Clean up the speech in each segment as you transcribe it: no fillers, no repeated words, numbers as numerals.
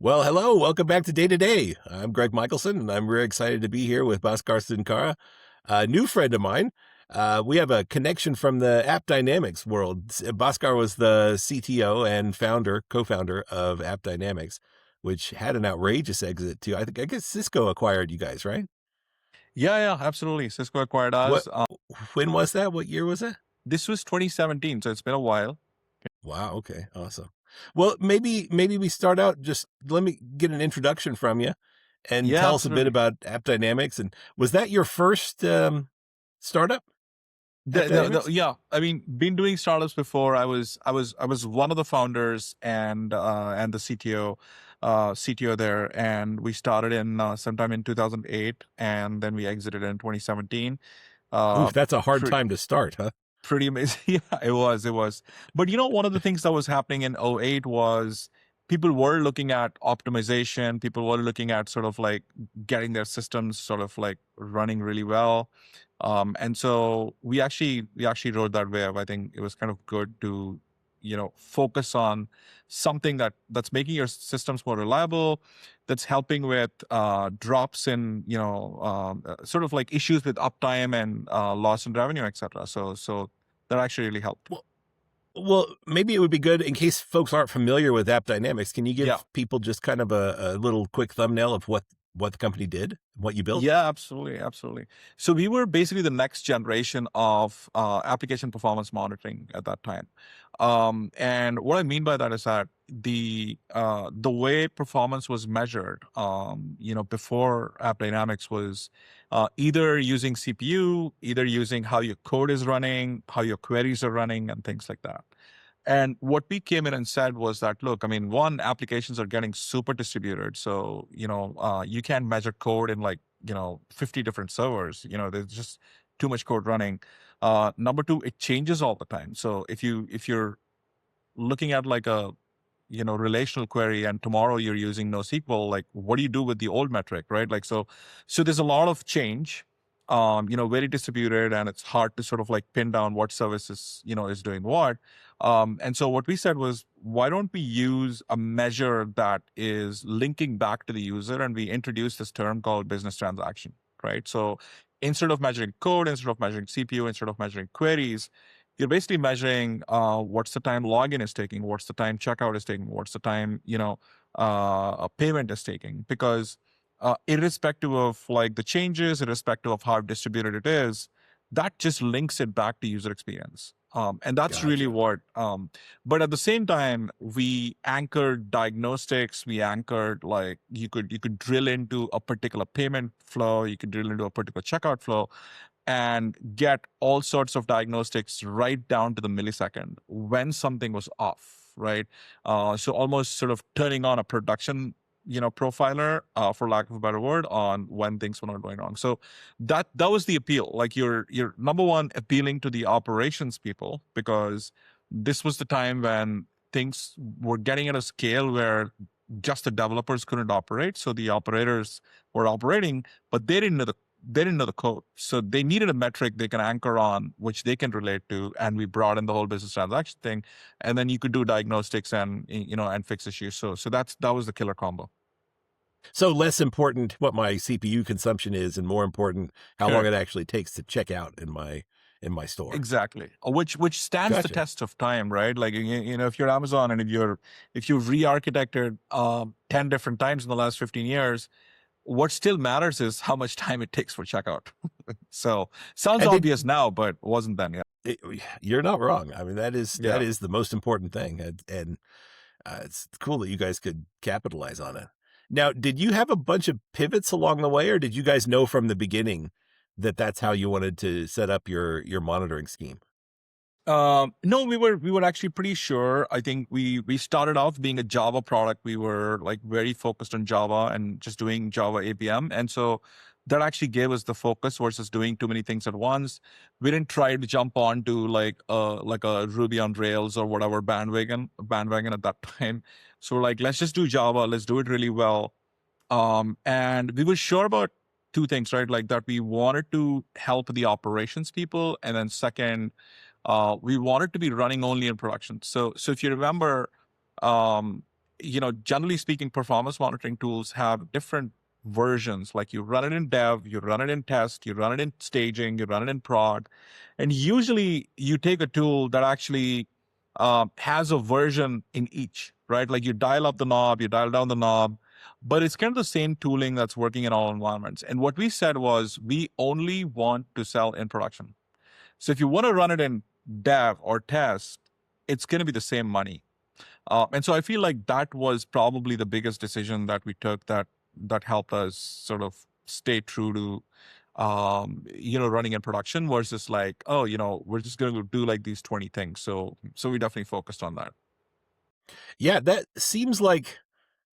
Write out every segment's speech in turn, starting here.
Well, hello. Welcome back to Day to Day. I'm Greg Michelson, and I'm very excited to be here with Bhaskar Sunkara, a new friend of mine. We have a connection from the AppDynamics world. Bhaskar was the CTO and co-founder of AppDynamics, which had an outrageous exit too. I guess Cisco acquired you guys, right? Yeah, absolutely. Cisco acquired What? us. When was that? What year was that? This was 2017, so it's been a while. Wow. Okay. Awesome. Well, maybe we start out. Just let me get an introduction from you, and Yeah, tell us a bit absolutely. about AppDynamics. And was that your first startup, AppDynamics? Yeah, I mean, been doing startups before. I was one of the founders and the CTO there, and we started in sometime in 2008, and then we exited in 2017. Uh, Oof, that's a hard pre- time to start, huh? Pretty amazing. Yeah, it was. But one of the things that was happening in '08 was people were looking at optimization. People were looking at sort of like getting their systems sort of like running really well. And so we actually rode that wave. I think it was kind of good to, focus on something that's making your systems more reliable, that's helping with drops in, sort of like issues with uptime and loss in revenue, etc. So that actually really helped. Well, well, maybe it would be good in case folks aren't familiar with AppDynamics. Can you Yeah. give people just kind of a little quick thumbnail of what the company did, what you built? Yeah, absolutely. So we were basically the next generation of application performance monitoring at that time. And what I mean by that is that the way performance was measured, before AppDynamics was either using CPU, either using how your code is running, how your queries are running, and things like that. And what we came in and said was that, look, I mean, one, applications are getting super distributed. So, you can't measure code in like, 50 different servers. There's just too much code running. Number two, it changes all the time. So if you're looking at like a, relational query and tomorrow you're using NoSQL, like what do you do with the old metric, right? Like, so there's a lot of change, very distributed, and it's hard to sort of like pin down what services, is doing what. And so what we said was, why don't we use a measure that is linking back to the user? And we introduced this term called business transaction, right? So instead of measuring code, instead of measuring CPU, instead of measuring queries, you're basically measuring what's the time login is taking, what's the time checkout is taking, what's the time, a payment is taking. Because irrespective of like the changes, irrespective of how distributed it is, that just links it back to user experience. And that's really Gotcha. what, but at the same time, we anchored diagnostics. We anchored like you could drill into a particular payment flow, you could drill into a particular checkout flow, and get all sorts of diagnostics right down to the millisecond when something was off, right? So almost sort of turning on a production, profiler, for lack of a better word, on when things were not going wrong. So that was the appeal. Like you're number one, appealing to the operations people, because this was the time when things were getting at a scale where just the developers couldn't operate. So the operators were operating, but they didn't know the code. So they needed a metric they can anchor on, which they can relate to. And we brought in the whole business transaction thing. And then you could do diagnostics and, and fix issues. So that was the killer combo. So less important what my CPU consumption is, and more important how long it Correct. actually takes to check out in my store. Exactly. Which stands the Gotcha. test of time, right? Like, if you're Amazon and if you've re-architected 10 different times in the last 15 years, what still matters is how much time it takes for checkout. So sounds And obvious now, but wasn't then. Yeah. it, you're not wrong. I mean, that Yeah. is the most important thing, and it's cool that you guys could capitalize on it. Now, did you have a bunch of pivots along the way, or did you guys know from the beginning that that's how you wanted to set up your monitoring scheme? No, we were actually pretty sure. I think we started off being a Java product. We were like very focused on Java and just doing Java APM, and so that actually gave us the focus versus doing too many things at once. We didn't try to jump on to like a Ruby on Rails or whatever bandwagon at that time. So we're like, let's just do Java. Let's do it really well. And we were sure about two things, right? Like that we wanted to help the operations people, and then second, we wanted to be running only in production. So if you remember, um, generally speaking, performance monitoring tools have different versions. Like you run it in dev, you run it in test, you run it in staging, you run it in prod. And usually you take a tool that actually has a version in each, right? Like you dial up the knob, you dial down the knob, but it's kind of the same tooling that's working in all environments. And what we said was we only want to sell in production. So if you want to run it in dev or test, it's going to be the same money. And so I feel like that was probably the biggest decision that we took that helped us sort of stay true to running in production versus like, oh, we're just going to do like these 20 things. So we definitely focused on that. Yeah, that seems like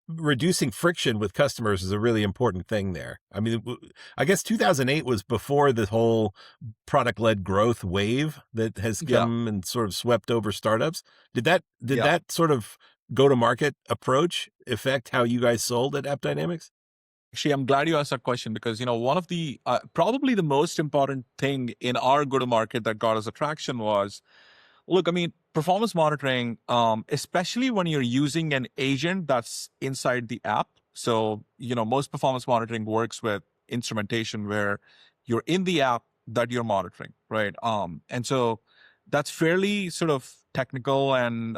reducing friction with customers is a really important thing there. I mean, I guess 2008 was before the whole product-led growth wave that has Yeah. come and sort of swept over startups. Did Yeah. that sort of go-to-market approach affect how you guys sold at AppDynamics? Actually, I'm glad you asked that question because, one of the probably the most important thing in our go to market that got us attraction was, look, I mean, performance monitoring, especially when you're using an agent that's inside the app. So, most performance monitoring works with instrumentation where you're in the app that you're monitoring, right? And so that's fairly sort of technical. And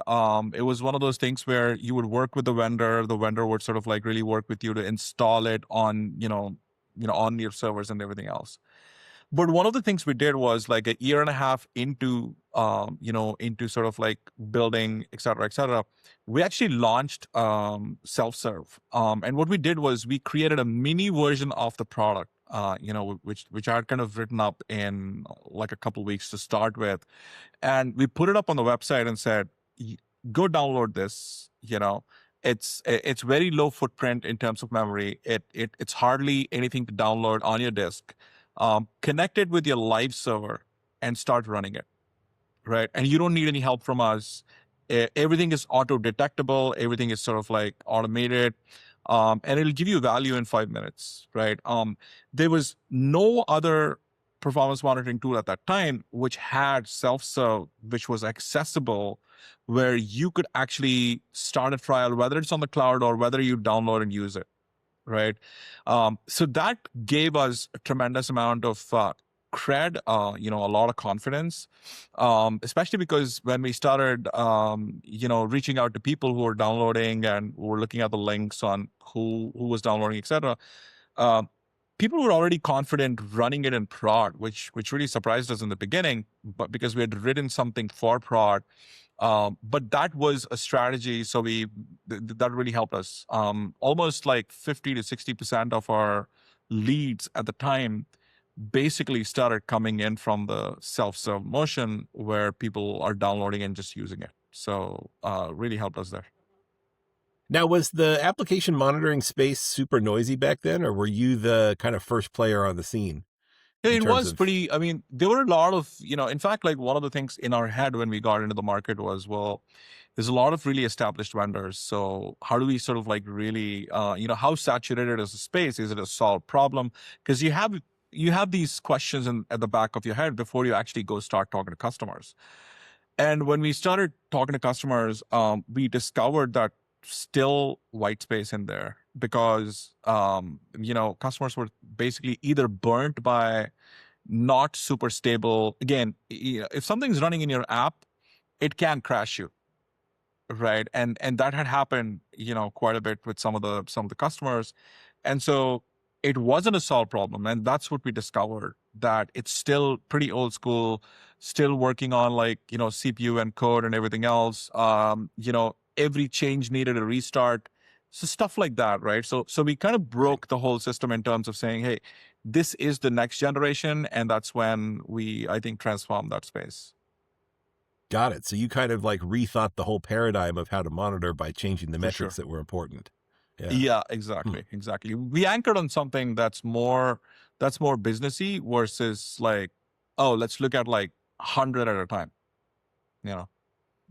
it was one of those things where you would work with the vendor would sort of like really work with you to install it on, on your servers and everything else. But one of the things we did was like a year and a half into, into sort of like building, et cetera, we actually launched self-serve. And what we did was we created a mini version of the product, which I had kind of written up in like a couple of weeks to start with. And we put it up on the website and said, go download this, it's very low footprint in terms of memory. It's hardly anything to download on your disk. Connect it with your live server and start running it, right? And you don't need any help from us. Everything is auto detectable. Everything is sort of like automated. And it'll give you value in 5 minutes, right? There was no other performance monitoring tool at that time which had self-serve, which was accessible, where you could actually start a trial, whether it's on the cloud or whether you download and use it, right? So that gave us a tremendous amount of cred, a lot of confidence, especially because when we started, reaching out to people who were downloading and were looking at the links on who was downloading, etc. Uh, People were already confident running it in prod, which really surprised us in the beginning, but because we had written something for prod. But that was a strategy. So that really helped us. Almost like 50 to 60% of our leads at the time basically started coming in from the self-serve motion where people are downloading and just using it. So really helped us there. Now, was the application monitoring space super noisy back then, or were you the kind of first player on the scene Yeah, in it terms was of? pretty. I mean, there were a lot of, in fact, like one of the things in our head when we got into the market was, well, there's a lot of really established vendors. So how do we sort of like really, how saturated is the space? Is it a solved problem? Because you have these questions at the back of your head before you actually go start talking to customers. And when we started talking to customers, we discovered that still white space in there because customers were basically either burnt by not super stable. Again, if something's running in your app, it can crash you, right? And that had happened, quite a bit with some of the customers. And so it wasn't a solved problem. And that's what we discovered, that it's still pretty old school, still working on like, CPU and code and everything else. Every change needed a restart. So stuff like that, right? So we kind of Right. broke the whole system in terms of saying, hey, this is the next generation. And that's when I think, transformed that space. Got it. So you kind of like rethought the whole paradigm of how to monitor by changing the For metrics sure. that were important. Yeah. Yeah, Hmm. exactly. We anchored on something that's more businessy versus like, oh, let's look at like 100 at a time. You know,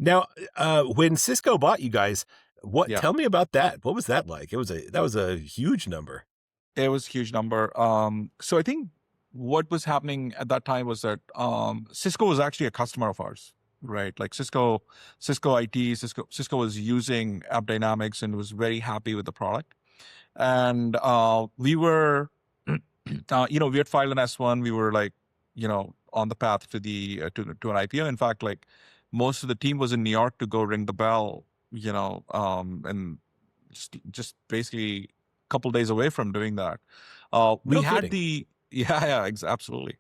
Now, when Cisco bought you guys, what? yeah, Tell me about that. What was that like? That was a huge number. it was a huge number. So I think what was happening at that time was that Cisco was actually a customer of ours. right? Like Cisco IT, Cisco was using AppDynamics and was very happy with the product. And we were, we had filed an S1. We were like, on the path to the to an IPO. In fact, like most of the team was in New York to go ring the bell, and just basically a couple days away from doing that. We No had kidding. the yeah, absolutely.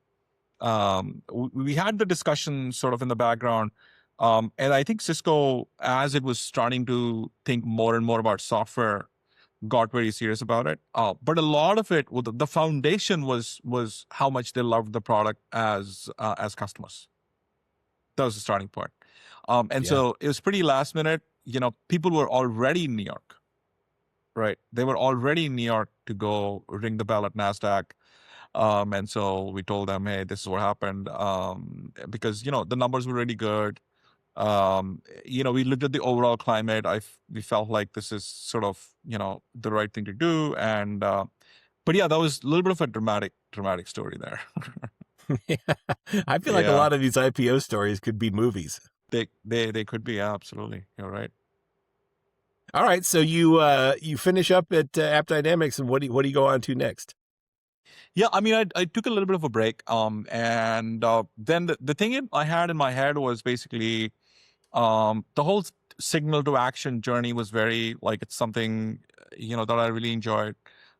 We had the discussion sort of in the background. And I think Cisco, as it was starting to think more and more about software, got very serious about it. But a lot of it, well, the foundation was how much they loved the product as customers. That was the starting point. And Yeah. so it was pretty last minute. People were already in New York, right? They were already in New York to go ring the bell at NASDAQ. And so we told them, hey, this is what happened. Because, the numbers were really good. We looked at the overall climate. We felt like this is sort of, the right thing to do. And, but yeah, that was a little bit of a dramatic story there. Yeah. I feel like a Yeah, lot of these IPO stories could be movies. they could be. Yeah, absolutely. You're right. All right, so you finish up at AppDynamics, and what do you go on to next? Yeah, I mean, I took a little bit of a break. And then the thing I had in my head was basically the whole signal to action journey was very like it's something that I really enjoyed.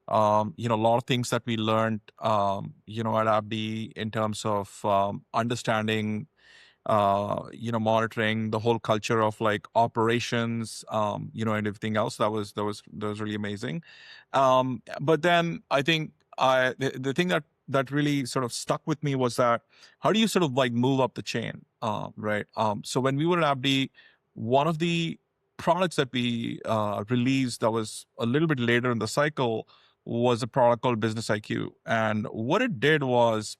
A lot of things that we learned, at AppD in terms of understanding, monitoring the whole culture of like operations, and everything else. That was really amazing. But then I think the thing that really sort of stuck with me was that how do you sort of like move up the chain, right? So when we were at AppD, one of the products that we released that was a little bit later in the cycle was a product called Business IQ, and what it did was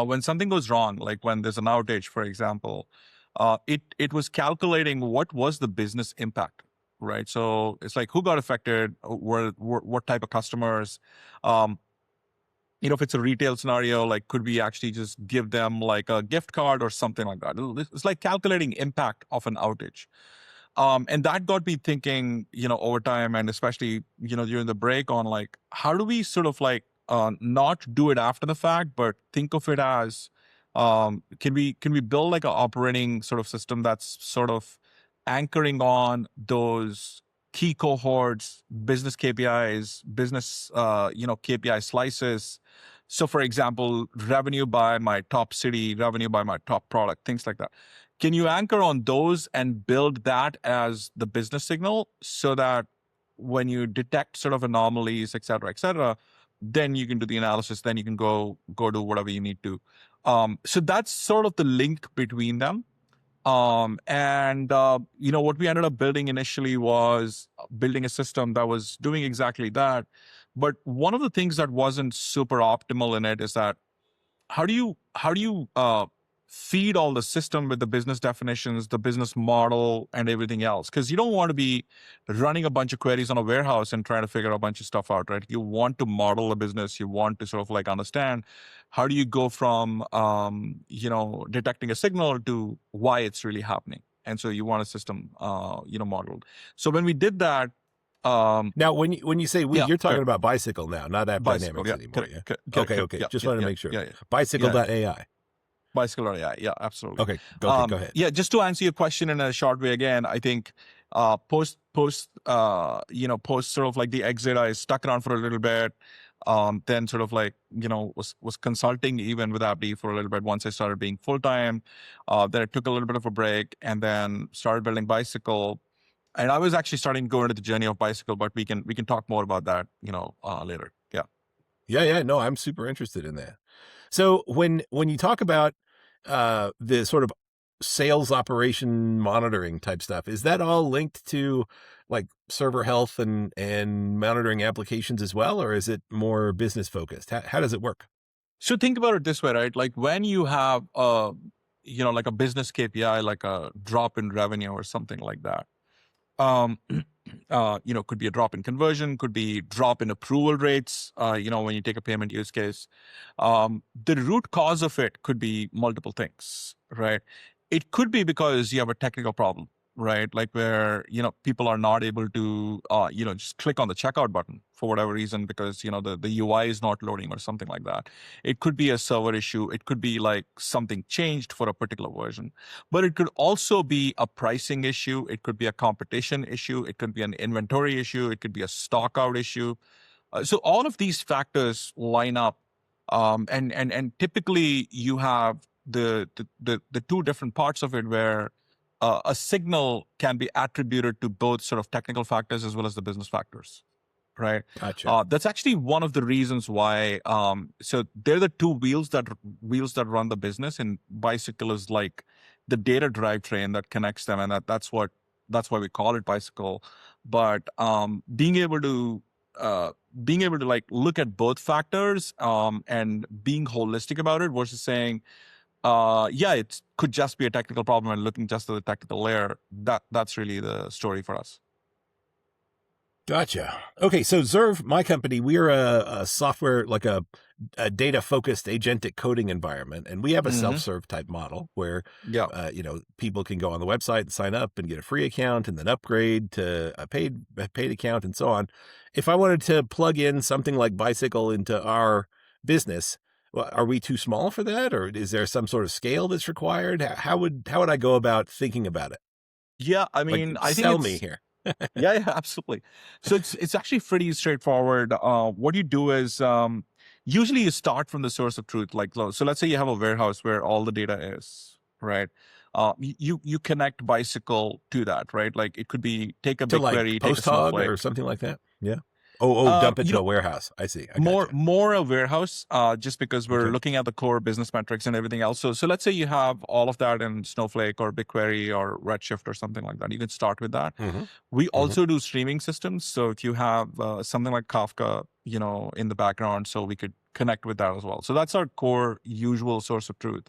when something goes wrong, like when there's an outage, for example, it was calculating what was the business impact, right? So it's like who got affected, what type of customers. Um, if it's a retail scenario, like could we actually just give them like a gift card or something like that? It's like calculating impact of an outage. And that got me thinking, over time, and especially, during the break on like, how do we sort of like not do it after the fact, but think of it as, can we build like an operating sort of system that's sort of anchoring on those key cohorts, business KPIs, business, KPI slices. So, for example, revenue by my top city, revenue by my top product, things like that. Can you anchor on those and build that as the business signal so that when you detect sort of anomalies, et cetera, then you can do the analysis, then you can go do whatever you need to. So that's sort of the link between them. And what we ended up building initially was building a system that was doing exactly that. But one of the things that wasn't super optimal in it is that how do you feed all the system with the business definitions, the business model, and everything else? Because you don't want to be running a bunch of queries on a warehouse and trying to figure a bunch of stuff out, right? You want to model a business. You want to sort of like understand how do you go from detecting a signal to why it's really happening. And so you want a system modeled. So when we did that, Now, when you say we, yeah, you're talking correct. about Bicycle now, not Bicycle, AppDynamics yeah, anymore, correct, yeah? correct, Okay, correct, okay. yeah, Just yeah, wanted to yeah, make sure. yeah, yeah, yeah. Bicycle.ai. Bicycle or AI, yeah, absolutely. Okay, go ahead. Yeah, just to answer your question in a short way again, I think post sort of like the exit, I stuck around for a little bit. Then sort of like was consulting even with AppD for a little bit once I started being full time. Then I took a little bit of a break and then started building Bicycle. And I was actually starting to go into the journey of Bicycle, but we can talk more about that later. Yeah. Yeah, no, I'm super interested in that. So when you talk about the sort of sales operation monitoring type stuff, is that all linked to like server health and monitoring applications as well, or is it more business focused? How does it work? So think about it this way, right? Like when you have like a business KPI, like a drop in revenue or something like that. Um, could be a drop in conversion, could be drop in approval rates. When you take a payment use case, the root cause of it could be multiple things, right? It could be because you have a technical problem, right? Like where, people are not able to, just click on the checkout button for whatever reason because, the UI is not loading or something like that. It could be a server issue. It could be like something changed for a particular version, but it could also be a pricing issue. It could be a competition issue. It could be an inventory issue. It could be a stock out issue. So all of these factors line up, and typically you have the two different parts of it where a signal can be attributed to both sort of technical factors as well as the business factors, right? Gotcha. That's actually one of the reasons why. So they're the two wheels that run the business, and bicycle is like the data drivetrain that connects them, and that's why we call it bicycle. But uh, being able to like look at both factors and being holistic about it versus saying, yeah, it could just be a technical problem and looking just at the technical layer. That's really the story for us. Gotcha. Okay, so Zerv, my company, we're a software, like a data-focused agentic coding environment, and we have a Hmm. self-serve type model where, Yeah. people can go on the website and sign up and get a free account and then upgrade to a paid account and so on. If I wanted to plug in something like Bicycle into our business, well, are we too small for that, or is there some sort of scale that's required? How would I go about thinking about it? Yeah, I Like, mean, I think sell me it's here. yeah, yeah, absolutely. So it's actually pretty straightforward. What you do is usually you start from the source of truth. Like, so let's say you have a warehouse where all the data is, right? You connect Bicycle to that, right? Like it could be take a To like BigQuery, take a post hog or Snowflake. something like that? Yeah. Oh, dump it You to know, a warehouse. I see. I more gotcha. more a warehouse, just because we're Okay. looking at the core business metrics and everything else. So let's say you have all of that in Snowflake or BigQuery or Redshift or something like that. You can start with that. Mhm. We Mhm. also do streaming systems. So if you have something like Kafka, in the background, so we could connect with that as well. So that's our core usual source of truth.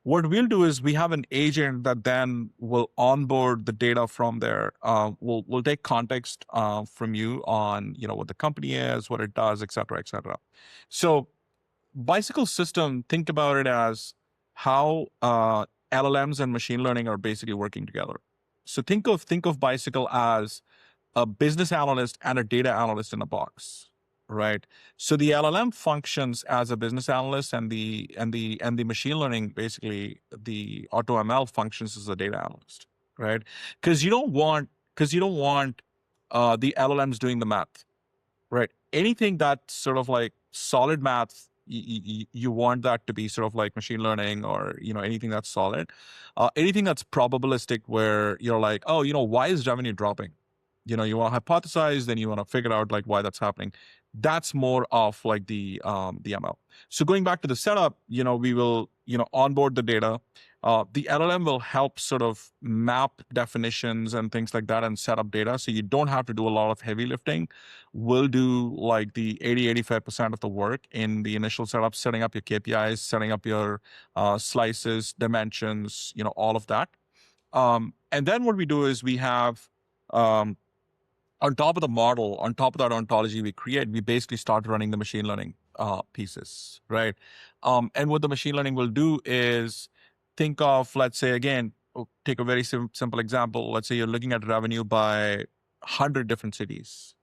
What we'll do is we have an agent that then will onboard the data from there. We'll take context from you on what the company is, what it does, et cetera, et cetera. So bicycle system, think about it as how LLMs and machine learning are basically working together. So think of bicycle as a business analyst and a data analyst in a box, right? So the LLM functions as a business analyst, and the machine learning, basically the auto ML, functions as a data analyst, right? Because you don't want the LLMs doing the math, right? Anything that's sort of like solid math, you want that to be sort of like machine learning, or anything that's solid. Anything that's probabilistic, where you're like, oh, why is revenue dropping? You want to hypothesize, then you want to figure out like why that's happening. That's more of like the ML. So going back to the setup, we will onboard the data. The LLM will help sort of map definitions and things like that and set up data, so you don't have to do a lot of heavy lifting. We'll do like the 80-85% of the work in the initial setup, setting up your KPIs, setting up your slices, dimensions, all of that. And then what we do is we have, um, on top of the model, on top of that ontology we create, we basically start running the machine learning pieces, right? And what the machine learning will do is think of, let's say, again, take a very simple example. Let's say you're looking at revenue by 100 different cities.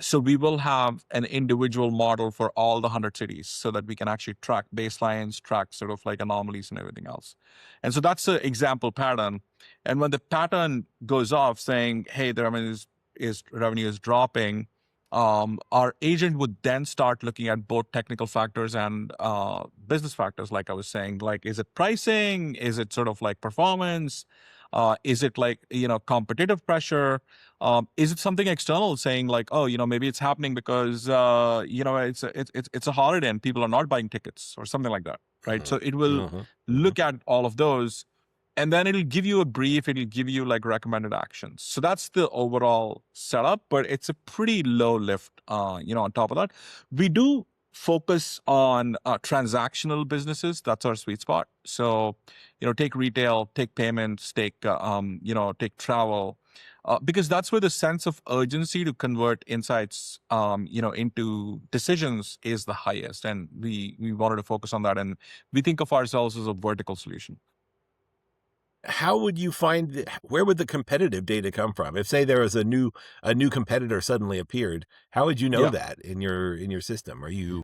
So we will have an individual model for all the 100 cities so that we can actually track baselines, track sort of like anomalies and everything else. And so that's the example pattern. And when the pattern goes off saying, hey, the revenue is dropping, our agent would then start looking at both technical factors and business factors. Like I was saying, like, is it pricing? Is it sort of like performance? Is it like, competitive pressure? Is it something external saying like, oh, maybe it's happening because, it's a holiday and people are not buying tickets or something like that, right? Mhm. So it will Mhm. Mhm. look at all of those, and then it'll give you a brief. It'll give you like recommended actions. So that's the overall setup, but it's a pretty low lift. On top of that, we do focus on transactional businesses. That's our sweet spot. So, take retail, take payments, take travel, because that's where the sense of urgency to convert insights, into decisions is the highest. And we wanted to focus on that, and we think of ourselves as a vertical solution. how would you find where would the competitive data come from? If say there was a new competitor suddenly appeared, how would you know Yeah. that in your system? Are you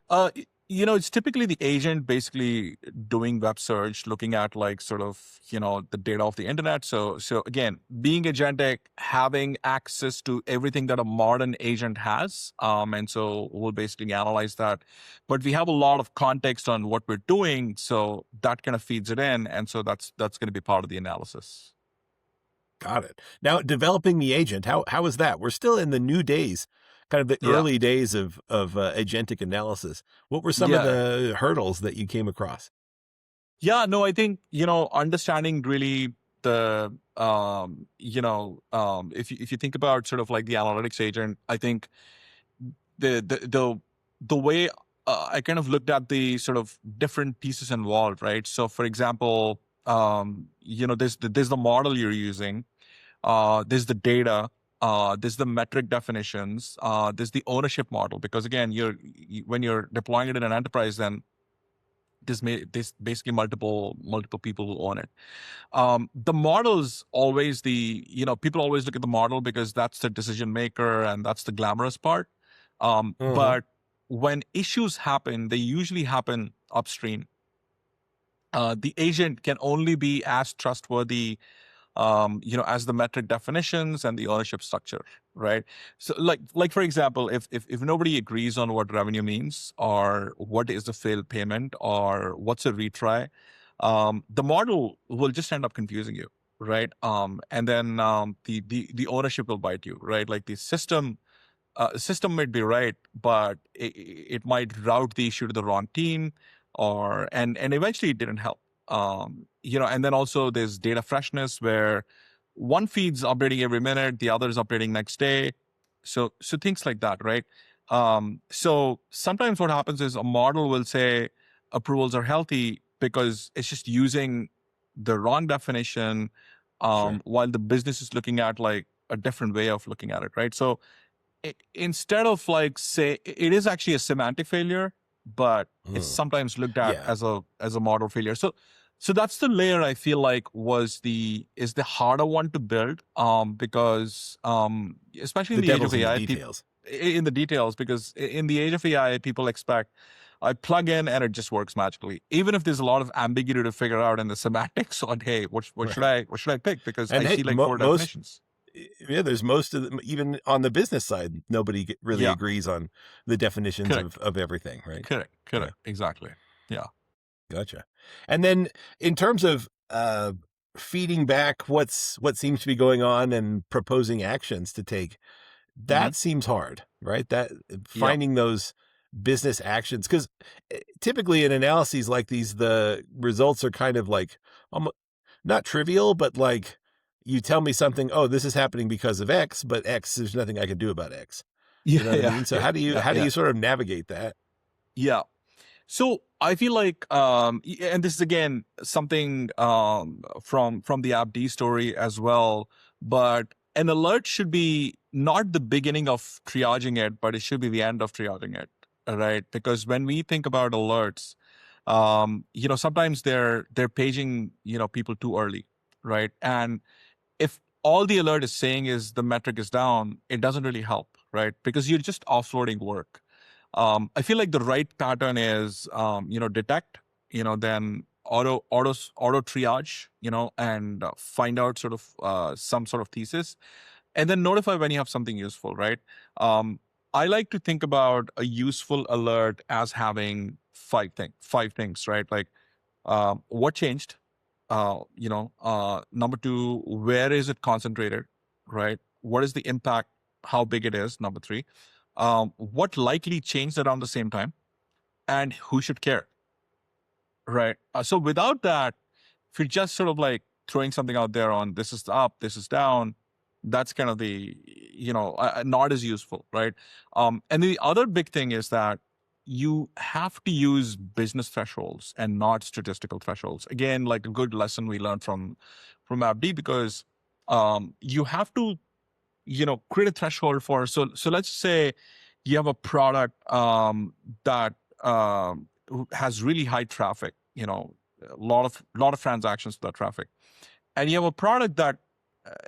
It's typically the agent basically doing web search, looking at like sort of, the data of the internet. So again, being agentic, having access to everything that a modern agent has. And so we'll basically analyze that. But we have a lot of context on what we're doing. So that kind of feeds it in. And so that's going to be part of the analysis. got it? Now, developing the agent, how is that? We're still in the new days, kind of the Yeah. early days of agentic analysis. What were some of Yeah. the hurdles that you came across? Yeah, no, I think, understanding really the, if you think about sort of like the analytics agent, I think the way I kind of looked at the sort of different pieces involved, right? So for example, there's the model you're using, there's the data, there's the metric definitions, there's the ownership model, because again, when you're deploying it in an enterprise, then there's basically multiple people who own it. The model's always people always look at the model because that's the decision maker and that's the glamorous part. Hmm. But when issues happen, they usually happen upstream. The agent can only be as trustworthy as the metric definitions and the ownership structure, right? So, like for example, if nobody agrees on what revenue means, or what is the failed payment, or what's a retry, the model will just end up confusing you, right? And then the ownership will bite you, right? Like the system might be right, but it might route the issue to the wrong team, and eventually it didn't help. And then also there's data freshness where one feed's updating every minute, the other is updating next day. So things like that, right? So sometimes what happens is a model will say approvals are healthy because it's just using the wrong definition, Sure. while the business is looking at like a different way of looking at it, right? So instead of like say it is actually a semantic failure, but it's Hmm. sometimes looked at Yeah. as a model failure. So that's the layer I feel like is the harder one to build, because especially in The the age of devil's in the AI, people details. in the details, because in the age of AI, people expect I plug in and it just works magically, even if there's a lot of ambiguity to figure out in the semantics on, hey, Right. what should I pick, because I And hey, see like four most definitions. yeah, there's most of them, even on the business side, nobody really Yeah, agrees on the definitions correct. of everything, right? Yeah, Correct. Exactly. Yeah. gotcha. And then in terms of feeding back what seems to be going on and proposing actions to take, Hmm. that seems hard, right? That Yeah. finding those business actions, because typically in analyses like these, the results are kind of like almost not trivial, but like you tell me something, oh, this is happening because of X, but X, there's nothing I can do about X. You Yeah. know what I Yeah. mean? So Yeah. how do you Yeah. how do Yeah. you sort of navigate that? Yeah. So I feel like, and this is again something from the AppD story as well. But an alert should be not the beginning of triaging it, but it should be the end of triaging it, right? Because when we think about alerts, sometimes they're paging people too early, right? And if all the alert is saying is the metric is down, it doesn't really help, right? Because you're just offloading work. I feel like the right pattern is, detect, then auto triage, and find out sort of some sort of thesis, and then notify when you have something useful, right? Um, I like to think about a useful alert as having five things, right? Like, what changed? Number two, where is it concentrated, right? What is the impact? How big it is? Number three, what likely changed around the same time, and who should care, right? So without that, if you're just sort of like throwing something out there on this is up, this is down, that's kind of the not as useful, right? And the other big thing is that you have to use business thresholds and not statistical thresholds. Again, like a good lesson we learned from AppD, because you have to create a threshold for, so let's say you have a product that has really high traffic, a lot of transactions to that traffic, and you have a product that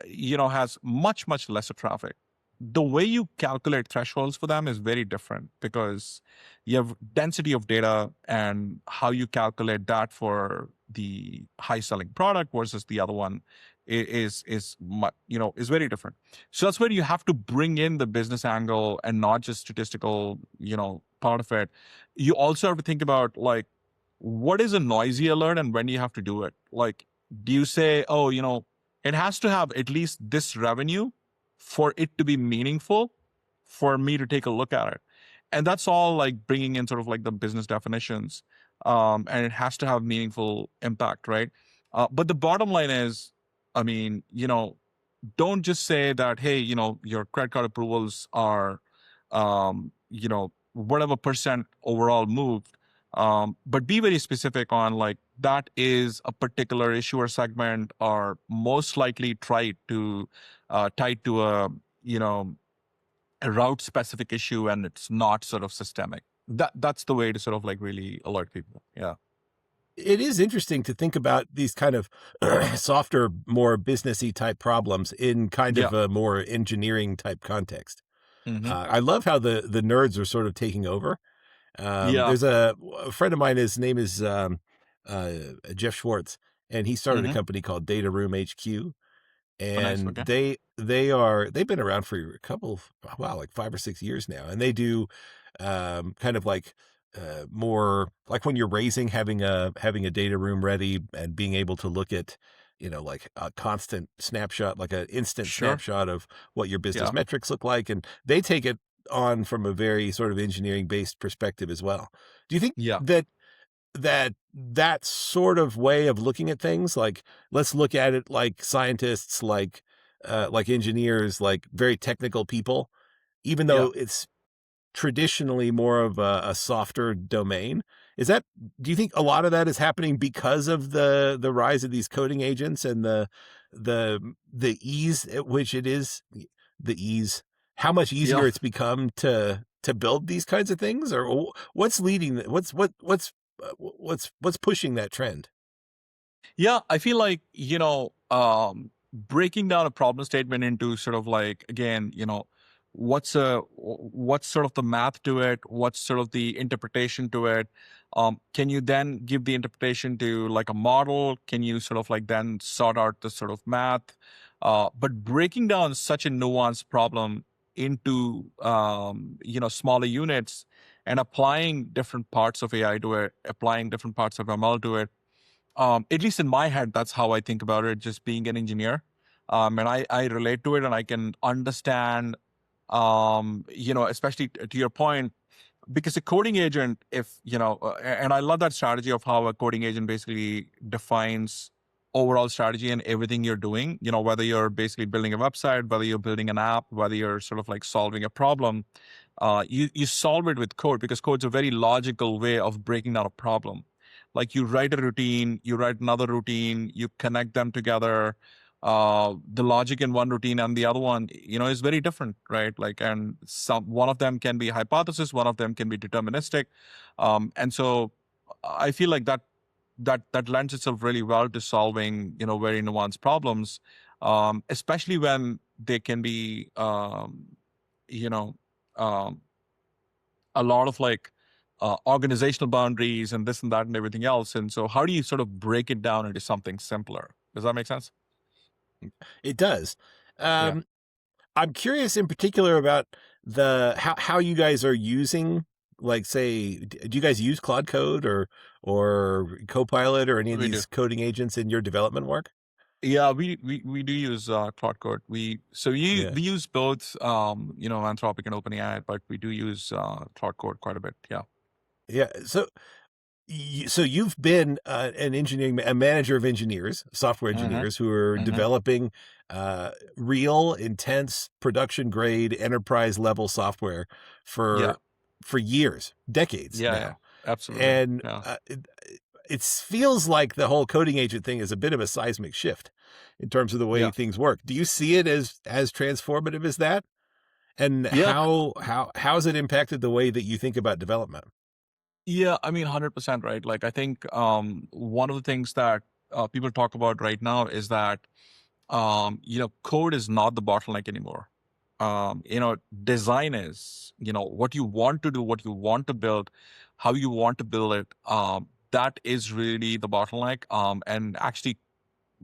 has much lesser traffic, the way you calculate thresholds for them is very different because you have density of data, and how you calculate that for the high selling product versus the other one is very different. So that's where you have to bring in the business angle and not just statistical part of it. You also have to think about, like, what is a noisy alert and when do you have to do it. Like, do you say, oh, it has to have at least this revenue for it to be meaningful for me to take a look at it? And that's all, like, bringing in sort of like the business definitions. And it has to have meaningful impact, right? But the bottom line is, I mean, don't just say that, hey, your credit card approvals are, whatever percent overall moved. But be very specific on, like, that is a particular issuer segment, or most likely tied to a route specific issue, and it's not sort of systemic. That's the way to sort of like really alert people. Yeah. It is interesting to think about these kind of softer, more businessy type problems in kind Yeah. of a more engineering type context. Hmm. I love how the nerds are sort of taking over. Yeah. There's a friend of mine. His name is uh, Jeff Schwartz, and he started a Hmm. company called Data Room HQ, Oh, nice. and Okay. they've been around for a couple, wow, like 5 or 6 years now, and they do kind of like more like when you're raising, having a data room ready and being able to look at like a constant snapshot, like an instant Sure. snapshot of what your business Yeah. metrics look like, and they take it on from a very sort of engineering based perspective as well. Do you think Yeah. that sort of way of looking at things, like, let's look at it like scientists, like engineers, like very technical people, even Yeah. though it's traditionally more of a softer domain, is that do you think a lot of that is happening because of the rise of these coding agents and the ease at which it is the ease how much Yeah. easier it's become to build these kinds of things, or what's leading what's pushing that trend? Yeah, I feel like, breaking down a problem statement into sort of like, again, what's sort of the math to it, what's sort of the interpretation to it. Can you then give the interpretation to like a model? Can you sort of like then sort out the sort of math? But breaking down such a nuanced problem into smaller units, and applying different parts of AI to it, applying different parts of ML to it, at least in my head, that's how I think about it, just being an engineer. And I relate to it, and I can understand, especially to your point, because a coding agent, if, and I love that strategy of how a coding agent basically defines overall strategy and everything you're doing, whether you're basically building a website, whether you're building an app, whether you're sort of like solving a problem, you solve it with code, because code's a very logical way of breaking down a problem. Like, you write a routine, you write another routine, you connect them together. The logic in one routine and the other one, is very different, right? Like, and one of them can be hypothesis, one of them can be deterministic. And so I feel like that lends itself really well to solving, very nuanced problems, especially when they can be, you know, um, a lot of like organizational boundaries and this and that and everything else. And so, how do you sort of break it down into something simpler? Does that make sense? It does. Yeah, um I'm curious in particular about the how you guys are using, like, say, do you guys use Claude Code or Copilot or any of we do. these coding agents in your development work? Yeah, we do use Cloud Code. Yeah. We use both, Anthropic and OpenAI, but we do use Cloud Code quite a bit. Yeah. Yeah. So you've been an a manager of engineers, software Hmm. engineers who are Hmm. developing real, intense, production grade, enterprise level software Yeah. for years, decades Yeah. Yeah. now. Absolutely. And Yeah. it feels like the whole coding agent thing is a bit of a seismic shift in terms of the way Yeah. things work. Do you see it as transformative as that? And Yeah. how's it impacted the way that you think about development? Yeah, I mean, 100%, right? Like, I think one of the things that people talk about right now is that code is not the bottleneck anymore. Design is, what you want to do, what you want to build, how you want to build it. That is really the bottleneck. And actually,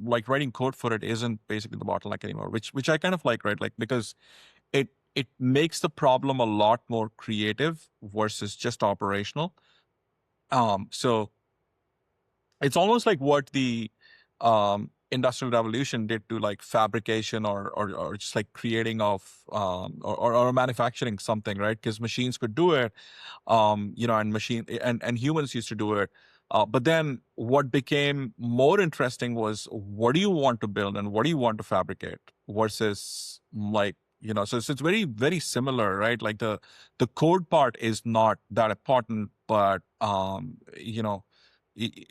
like writing code for it isn't basically the bottleneck anymore, which I kind of like, right? Like because it makes the problem a lot more creative versus just operational. So it's almost like what the industrial revolution did to like fabrication or just like creating of or manufacturing something, right? Because machines could do it, and humans used to do it. But then what became more interesting was what do you want to build and what do you want to fabricate versus like, so it's very, very similar, right? Like the code part is not that important, but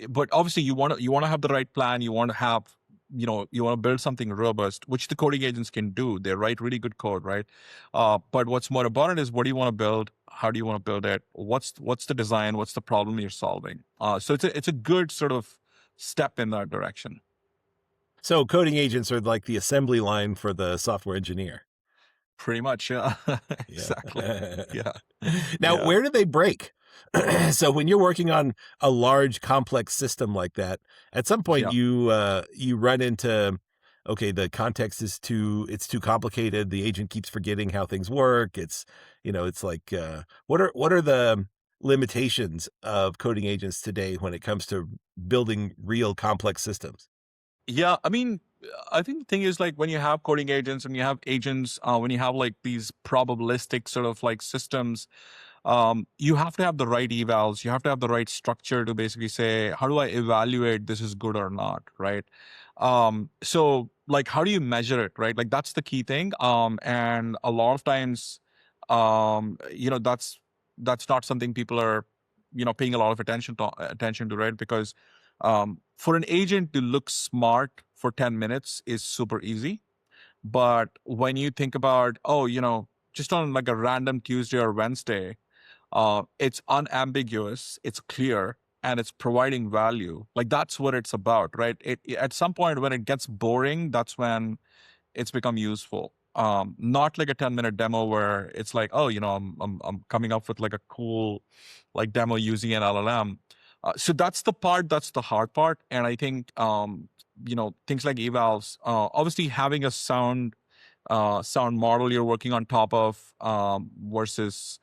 but obviously you want to have the right plan. You want to have, you want to build something robust, which the coding agents can do. They write really good code, right? But what's more important is what do you want to build? How do you want to build it? What's the design? What's the problem you're solving? So it's a good sort of step in that direction. So coding agents are like the assembly line for the software engineer. Pretty much, yeah. Exactly. Yeah. Yeah, Now, yeah, where do they break? So when you're working on a large, complex system like that, at some point yeah. you run into, okay, the context is it's too complicated. The agent keeps forgetting how things work. It's like what are the limitations of coding agents today when it comes to building real complex systems? Yeah, I mean, I think the thing is like when you have coding agents and you have agents, when you have like these probabilistic sort of like systems, you have to have the right evals. You have to have the right structure to basically say, how do I evaluate this is good or not, right? So like, how do you measure it, right? Like that's the key thing. And a lot of times, that's not something people are, paying a lot of attention to, right? Because for an agent to look smart for 10 minutes is super easy. But when you think about, oh, just on like a random Tuesday or Wednesday, it's unambiguous, it's clear, and it's providing value. Like that's what it's about, right? At some point when it gets boring, that's when it's become useful. Not like a 10-minute demo where it's like, oh, I'm coming up with like a cool like demo using an LLM. So that's the hard part. And I think things like evals, obviously having a sound model you're working on top of, versus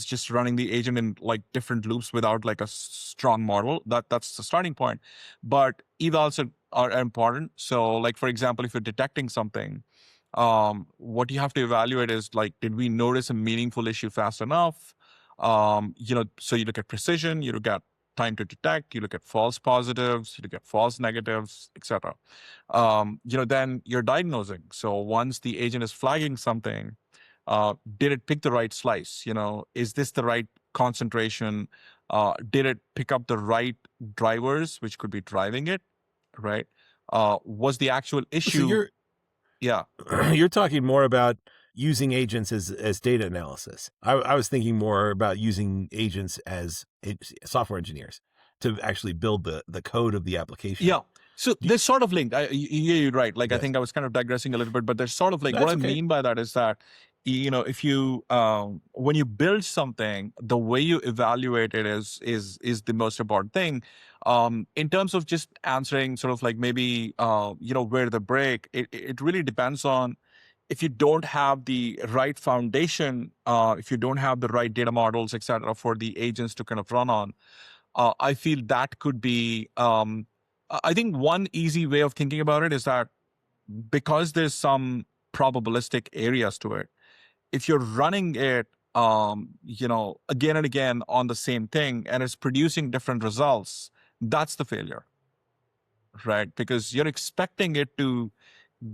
just running the agent in like different loops without like a strong model. That's the starting point. But evals are important. So like for example, if you're detecting something, what you have to evaluate is like, did we notice a meaningful issue fast enough? So you look at precision, you look at time to detect, you look at false positives, you look at false negatives, etc. Then you're diagnosing. So once the agent is flagging something, did it pick the right slice? Is this the right concentration? Did it pick up the right drivers, which could be driving it, right? Was the actual So issue? you're Yeah. you're talking more about using agents as data analysis. I was thinking more about using agents as software engineers to actually build the code of the application. Yeah. So Do you- there's sort of linked. You're right. Like I yes, think I was kind of digressing a little bit, but there's sort of like what that's I okay. mean by that is that if you when you build something, the way you evaluate it is the most important thing. In terms of just answering sort of like maybe where the break, it really depends on if you don't have the right foundation, if you don't have the right data models, et cetera, for the agents to kind of run on. I feel that could be. I think one easy way of thinking about it is that because there's some probabilistic areas to it, if you're running it, again and again on the same thing and it's producing different results, that's the failure, right? Because you're expecting it to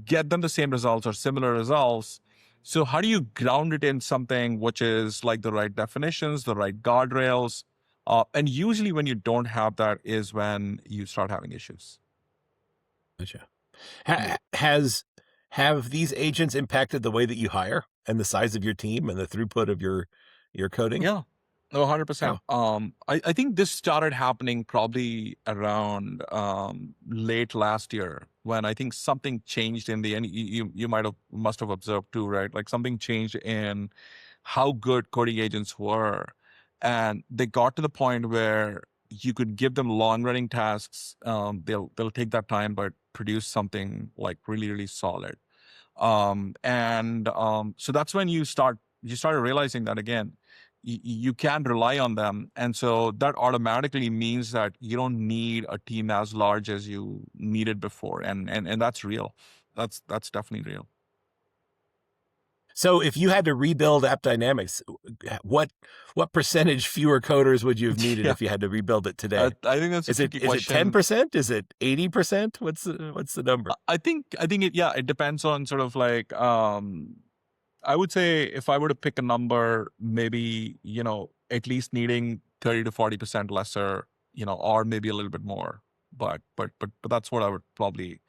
get them the same results or similar results. So how do you ground it in something which is like the right definitions, the right guardrails? And usually when you don't have that is when you start having issues. Gotcha. Yeah. Have these agents impacted the way that you hire and the size of your team and the throughput of your coding? Yeah. No, 100%. How? I think this started happening probably around late last year when I think something changed in the end. You must have observed too, right? Like something changed in how good coding agents were, and they got to the point where you could give them long running tasks. They'll take that time, but produce something like really solid. So that's when you started realizing that again you can rely on them, and so that automatically means that you don't need a team as large as you needed before, and that's real. That's definitely real. So if you had to rebuild AppDynamics, what percentage fewer coders would you have needed Yeah, if you had to rebuild it today? I think that's a tricky Is it question. 10%? Is it 80%? What's the number? I think it depends on sort of like I would say if I were to pick a number, maybe, at least needing 30 to 40% lesser, or maybe a little bit more. But that's what I would probably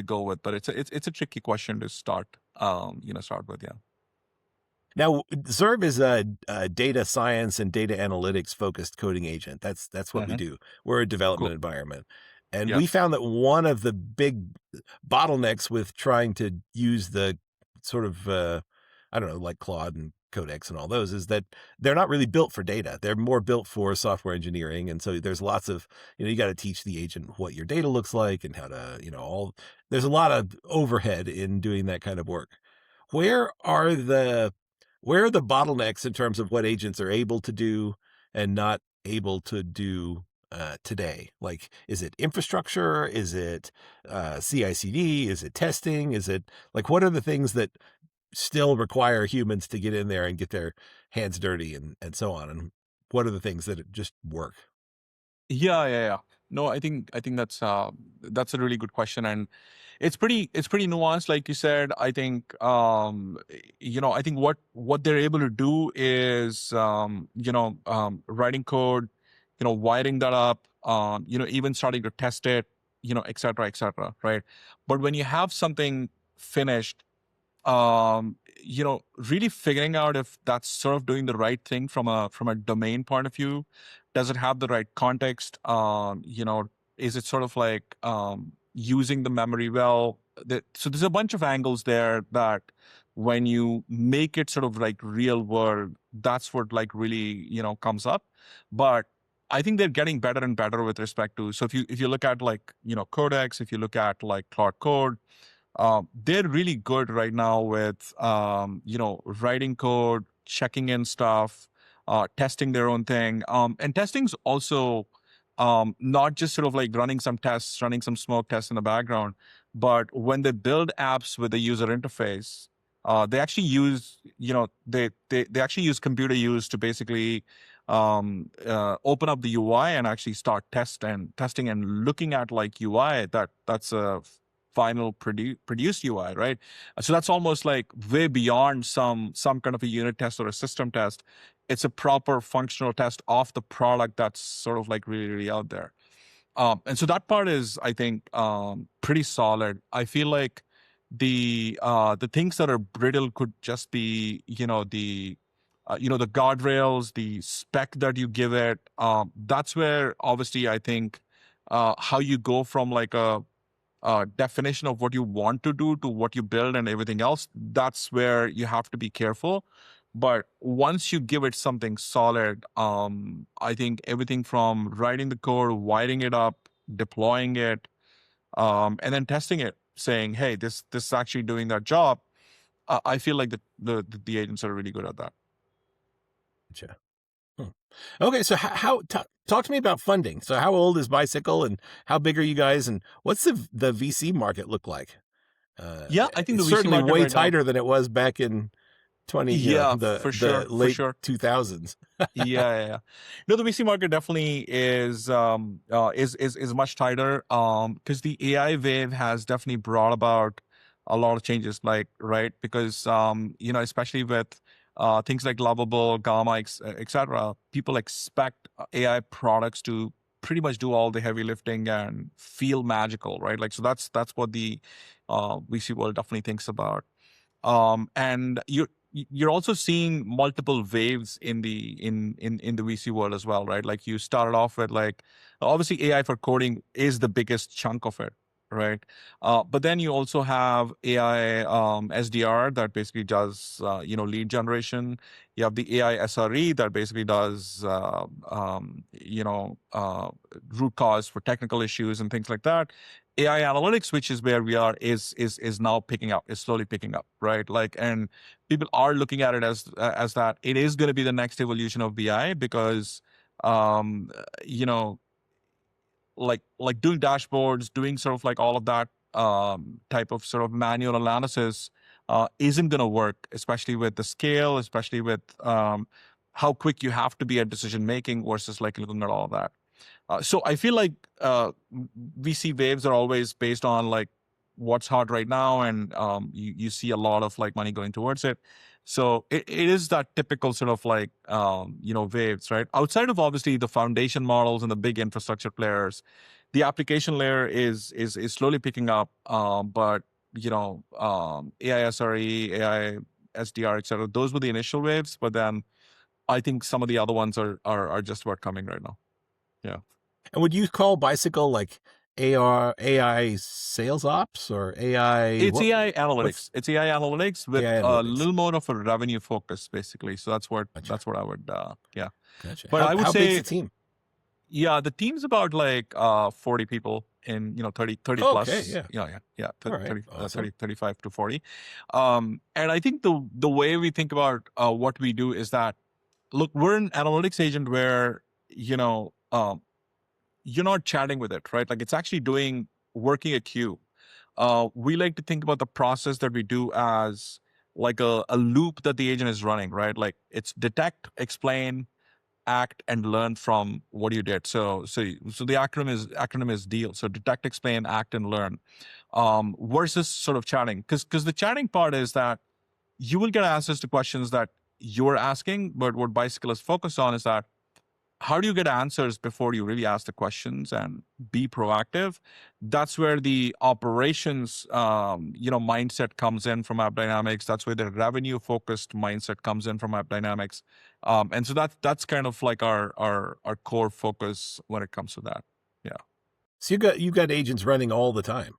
go with. But it's a tricky question to start with, yeah. Now, Zerb is a data science and data analytics focused coding agent. That's what we Hmm. do. We're a development Cool. environment. And Yeah. we found that one of the big bottlenecks with trying to use the sort of I don't know, like Claude and Codex and all those is that they're not really built for data. They're more built for software engineering. And so there's lots of, you got to teach the agent what your data looks like and how to, all there's a lot of overhead in doing that kind of work. Where are the where are the bottlenecks in terms of what agents are able to do and not able to do today? Like, is it infrastructure? Is it CI/CD? Is it testing? Is it like what are the things that still require humans to get in there and get their hands dirty and so on? And what are the things that just work? Yeah. No, I think that's a really good question, and it's pretty nuanced, like you said. I think I think what they're able to do is writing code, wiring that up, even starting to test it, et cetera, right? But when you have something finished, really figuring out if that's sort of doing the right thing from a domain point of view. Does it have the right context? Is it sort of like using the memory well? So there's a bunch of angles there that when you make it sort of like real world, that's what like really comes up. But I think they're getting better and better with respect to. So if you look at like Codex, if you look at like Claude Code, they're really good right now with writing code, checking in stuff, testing their own thing. And testing's also not just sort of like running some tests, running some smoke tests in the background, but when they build apps with a user interface, they actually use they actually use computer use to basically open up the UI and actually start testing and looking at like UI that's a final produced UI, right? So that's almost like way beyond some kind of a unit test or a system test. It's a proper functional test of the product that's sort of like really out there. And so that part is, I think, pretty solid. I feel like the things that are brittle could just be, the guardrails, the spec that you give it. That's where obviously I think how you go from like a definition of what you want to do to what you build and everything else, that's where you have to be careful. But once you give it something solid, I think everything from writing the code, wiring it up, deploying it, and then testing it, saying, "Hey, this is actually doing that job." I feel like the agents are really good at that. Gotcha. Hmm. Okay, so talk to me about funding. So how old is Bicycle and how big are you guys and what's the VC market look like? Yeah, I think the It's VC certainly market way right now. tighter than it was back in 20, Yeah, for the sure, for late sure. 2000s. Yeah. No, the VC market definitely is much tighter because the AI wave has definitely brought about a lot of changes, like right because especially with things like Lovable, Gamma, etc. People expect AI products to pretty much do all the heavy lifting and feel magical, right? Like so that's what the VC world definitely thinks about. And you're also seeing multiple waves in the VC world as well, right? Like you started off with like obviously AI for coding is the biggest chunk of it, right? But then you also have AI SDR that basically does lead generation. You have the AI SRE that basically does root cause for technical issues and things like that. AI analytics, which is where we are, is now picking up, is slowly picking up, right? Like, and people are looking at it as that it is going to be the next evolution of BI because, um, you know, like doing dashboards, doing sort of like all of that type of sort of manual analysis isn't going to work, especially with the scale, especially with how quick you have to be at decision making versus like looking at all of that. So I feel like VC waves are always based on like what's hot right now, and you see a lot of like money going towards it. So it is that typical sort of like waves, right? Outside of obviously the foundation models and the big infrastructure players, the application layer is slowly picking up. But AI SRE, AI SDR, et cetera, those were the initial waves. But then I think some of the other ones are just about coming right now. Yeah. And would you call Bicycle like AI sales ops or AI It's AI what's analytics. It's AI analytics with AI a analytics? little more of a revenue focus, basically. So Gotcha. that's what I would yeah. Gotcha. But I would How big's the say team? yeah, the team's about like 40 people in 30 Oh, okay, plus. yeah. Yeah, All right. 30 Awesome. 35 to 40. And I think the way we think about what we do is that look, we're an analytics agent where you're not chatting with it, right? Like it's actually doing working a queue. We like to think about the process that we do as like a loop that the agent is running, right? Like it's detect, explain, act, and learn from what you did. So the acronym is deal. So detect, explain, act, and learn. Versus sort of chatting, because the chatting part is that you will get answers to questions that you're asking, but what Bicycle is focused on is that how do you get answers before you really ask the questions and be proactive? That's where the operations mindset comes in from AppDynamics. That's where the revenue focused mindset comes in from AppDynamics. And so that's kind of like our core focus when it comes to that. Yeah. So you got agents running all the time.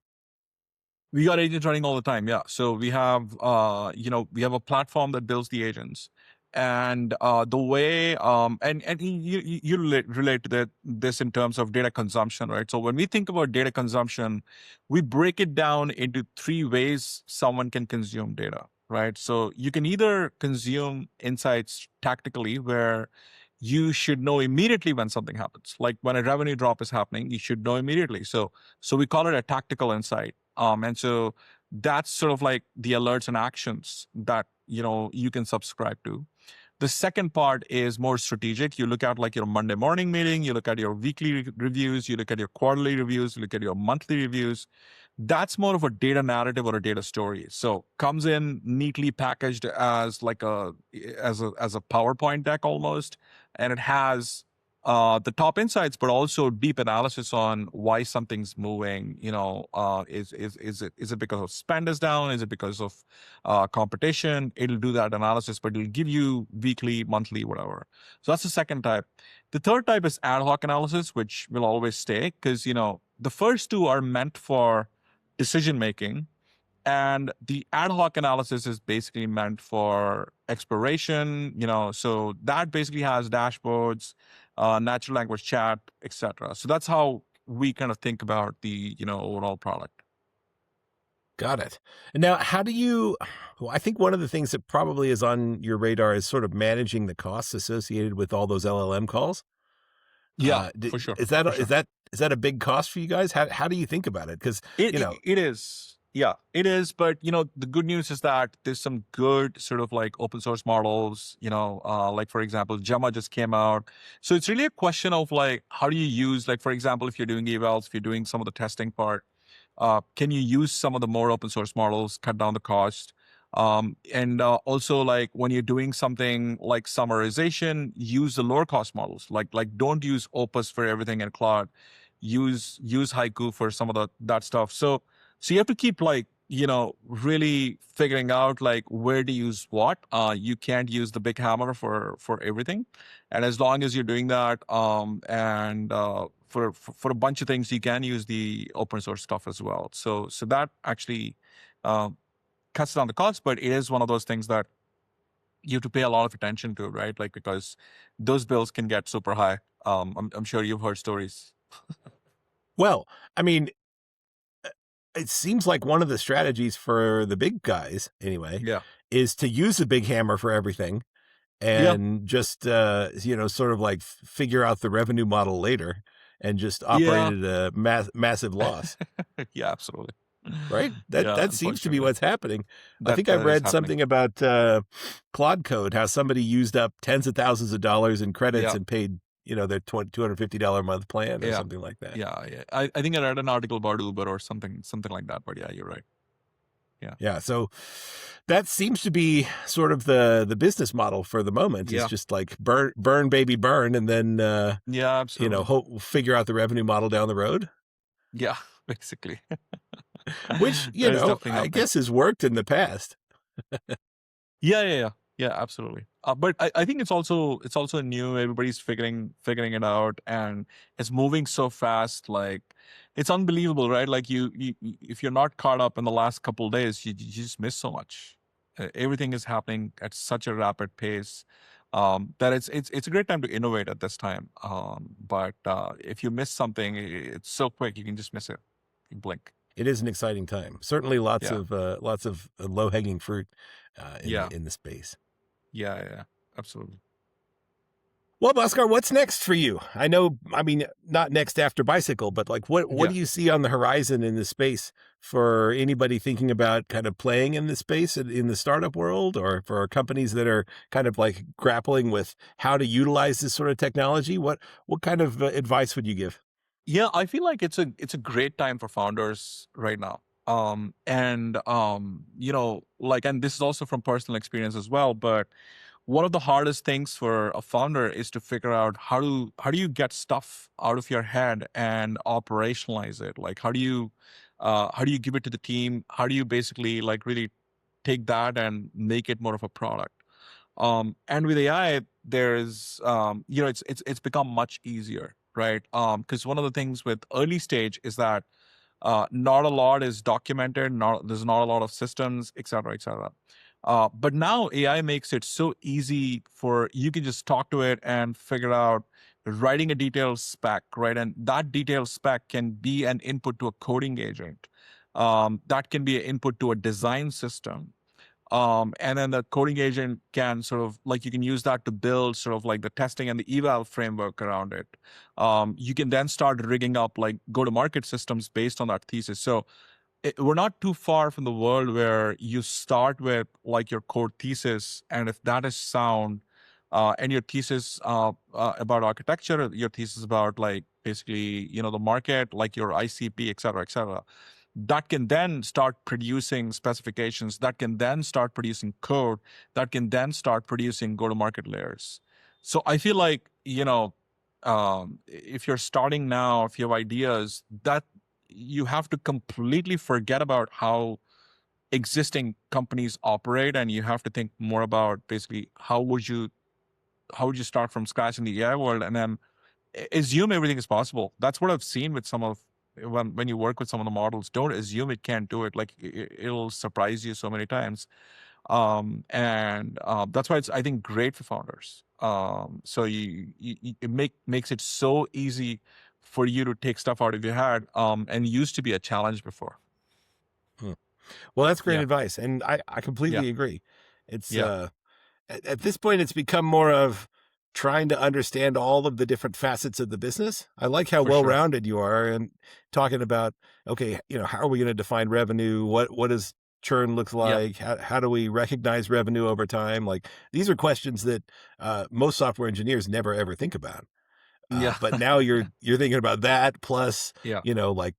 We got agents running all the time. Yeah. So we have, we have a platform that builds the agents, and the way, and you relate to this in terms of data consumption, right? So when we think about data consumption, we break it down into three ways someone can consume data, right? So you can either consume insights tactically, where you should know immediately when something happens, like when a revenue drop is happening, you should know immediately. So we call it a tactical insight. And so that's sort of like the alerts and actions that you can subscribe to. The second part is more strategic. You look at like your Monday morning meeting, you look at your weekly reviews, you look at your quarterly reviews, you look at your monthly reviews. That's more of a data narrative or a data story. So comes in neatly packaged as like as a PowerPoint deck almost, and it has the top insights, but also deep analysis on why something's moving. Is it because of spend is down? Is it because of competition? It'll do that analysis, but it'll give you weekly, monthly, whatever. So that's the second type. The third type is ad hoc analysis, which will always stay because the first two are meant for decision making, and the ad hoc analysis is basically meant for exploration. So that basically has dashboards, natural language chat, etc. So that's how we kind of think about the overall product. Got it. And now, how do you? Well, I think one of the things that probably is on your radar is sort of managing the costs associated with all those LLM calls. Yeah, for sure, Is that for sure. a big cost for you guys? How do you think about it? Because It, it it is. Yeah, it is. But the good news is that there's some good sort of like open source models. Like for example, Gemma just came out. So it's really a question of like how do you use, like for example, if you're doing evals, if you're doing some of the testing part, can you use some of the more open source models, cut down the cost? And also like when you're doing something like summarization, use the lower cost models. Like don't use Opus for everything in Claude. Use Haiku for some of that stuff. So you have to keep like really figuring out like where to use what. You can't use the big hammer for everything, and as long as you're doing that, and for a bunch of things, you can use the open source stuff as well. So that actually uh, cuts down the cost, but it is one of those things that you have to pay a lot of attention to, right? Like because those bills can get super high. I'm sure you've heard stories. Well, I mean, it seems like one of the strategies for the big guys, anyway, Yeah. is to use the big hammer for everything Yeah. and just, sort of like figure out the revenue model later and just operate Yeah. at a massive loss. Yeah. Absolutely. Right? That Yeah. that seems to be Unfortunately, what's happening. I that think I that is read happening. something about Claude Code, how somebody used up tens of thousands of dollars in credits Yeah. and paid, their $250 a month plan or Yeah. something like that. Yeah. Yeah. I think I read an article about Uber or something like that. But yeah, you're right. Yeah. Yeah, so that seems to be sort of the business model for the moment, is Yeah. just like burn baby burn, and then Yeah. Absolutely. figure out the revenue model down the road, Yeah. Basically, which that is definitely I happening. guess has worked in the past. Yeah, yeah, yeah, yeah, absolutely. But I think it's also new. Everybody's figuring it out, and it's moving so fast. Like it's unbelievable, right? Like if you're not caught up in the last couple of days, you just miss so much. Everything is happening at such a rapid pace that it's a great time to innovate at this time. But if you miss something, it's so quick you can just miss it. You blink. It is an exciting time. Certainly, lots Yeah, of low hanging fruit yeah, in the space. yeah, yeah. Absolutely. Well, Bhaskar, what's next for you? I mean, not next after bicycle, but like what Yeah. do you see on the horizon in this space for anybody thinking about kind of playing in this space in the startup world, or for companies that are kind of like grappling with how to utilize this sort of technology? What kind of advice would you give? Yeah, I feel like it's a great time for founders right now. And like, and this is also from personal experience as well, but one of the hardest things for a founder is to figure out how do you get stuff out of your head and operationalize it? Like how do you give it to the team? How do you basically like really take that and make it more of a product? And with AI, there's it's become much easier, right? Because one of the things with early stage is that not a lot is documented, there's not a lot of systems, et cetera, et cetera. But now AI makes it so easy for you can just talk to it and figure out writing a detailed spec, right? And that detailed spec can be an input to a coding agent. That can be an input to a design system. And then the coding agent can sort of like you can use that to build sort of like the testing and the eval framework around it. You can then start rigging up like go-to-market systems based on that thesis. So we're not too far from the world where you start with like your core thesis, and if that is sound, and your thesis about architecture, your thesis about like basically the market, like your ICP, et cetera, that can then start producing specifications, that can then start producing code, that can then start producing go-to-market layers. So I feel like if you're starting now, if you have ideas, that you have to completely forget about how existing companies operate, and you have to think more about basically how would you start from scratch in the AI world, and then assume everything is possible. That's what I've seen with some of when you work with some of the models. Don't assume it can't do it. Like it'll surprise you so many times. And that's why it's I think great for founders. So it makes it so easy for you to take stuff out of your head. And used to be a challenge before. Hmm. Well, that's great Yeah, advice, and I yeah, completely agree. It's yeah, at this point, it's become more of trying to understand all of the different facets of the business. I like how for sure. well-rounded you are, and talking about, okay, how are we going to define revenue? What does churn look Yeah, like? How do we recognize revenue over time? Like, these are questions that most software engineers never ever think about. yeah, But now you're thinking about that, plus, yeah, like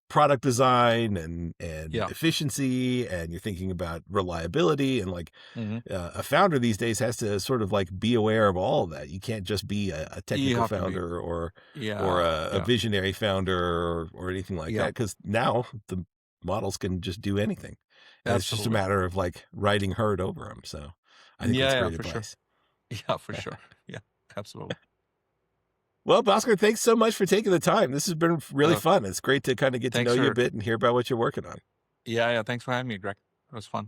product design and yeah. efficiency, and you're thinking about reliability, and like Hmm. a founder these days has to sort of like be aware of all of that. You can't just be a You technical have to be. founder, or Yeah, a yeah, visionary founder, or anything like yeah. that, because now the models can just do anything. And it's just a Absolutely. matter of like writing herd over them. So I think that's Yeah, great for sure. advice. Yeah, for sure. Yeah, absolutely. Well, Bhaskar, thanks so much for taking the time. This has been really Uh, fun. It's great to kind of get to know thanks you a for bit and hear about what you're working on. yeah, thanks for having me, Greg. It was fun.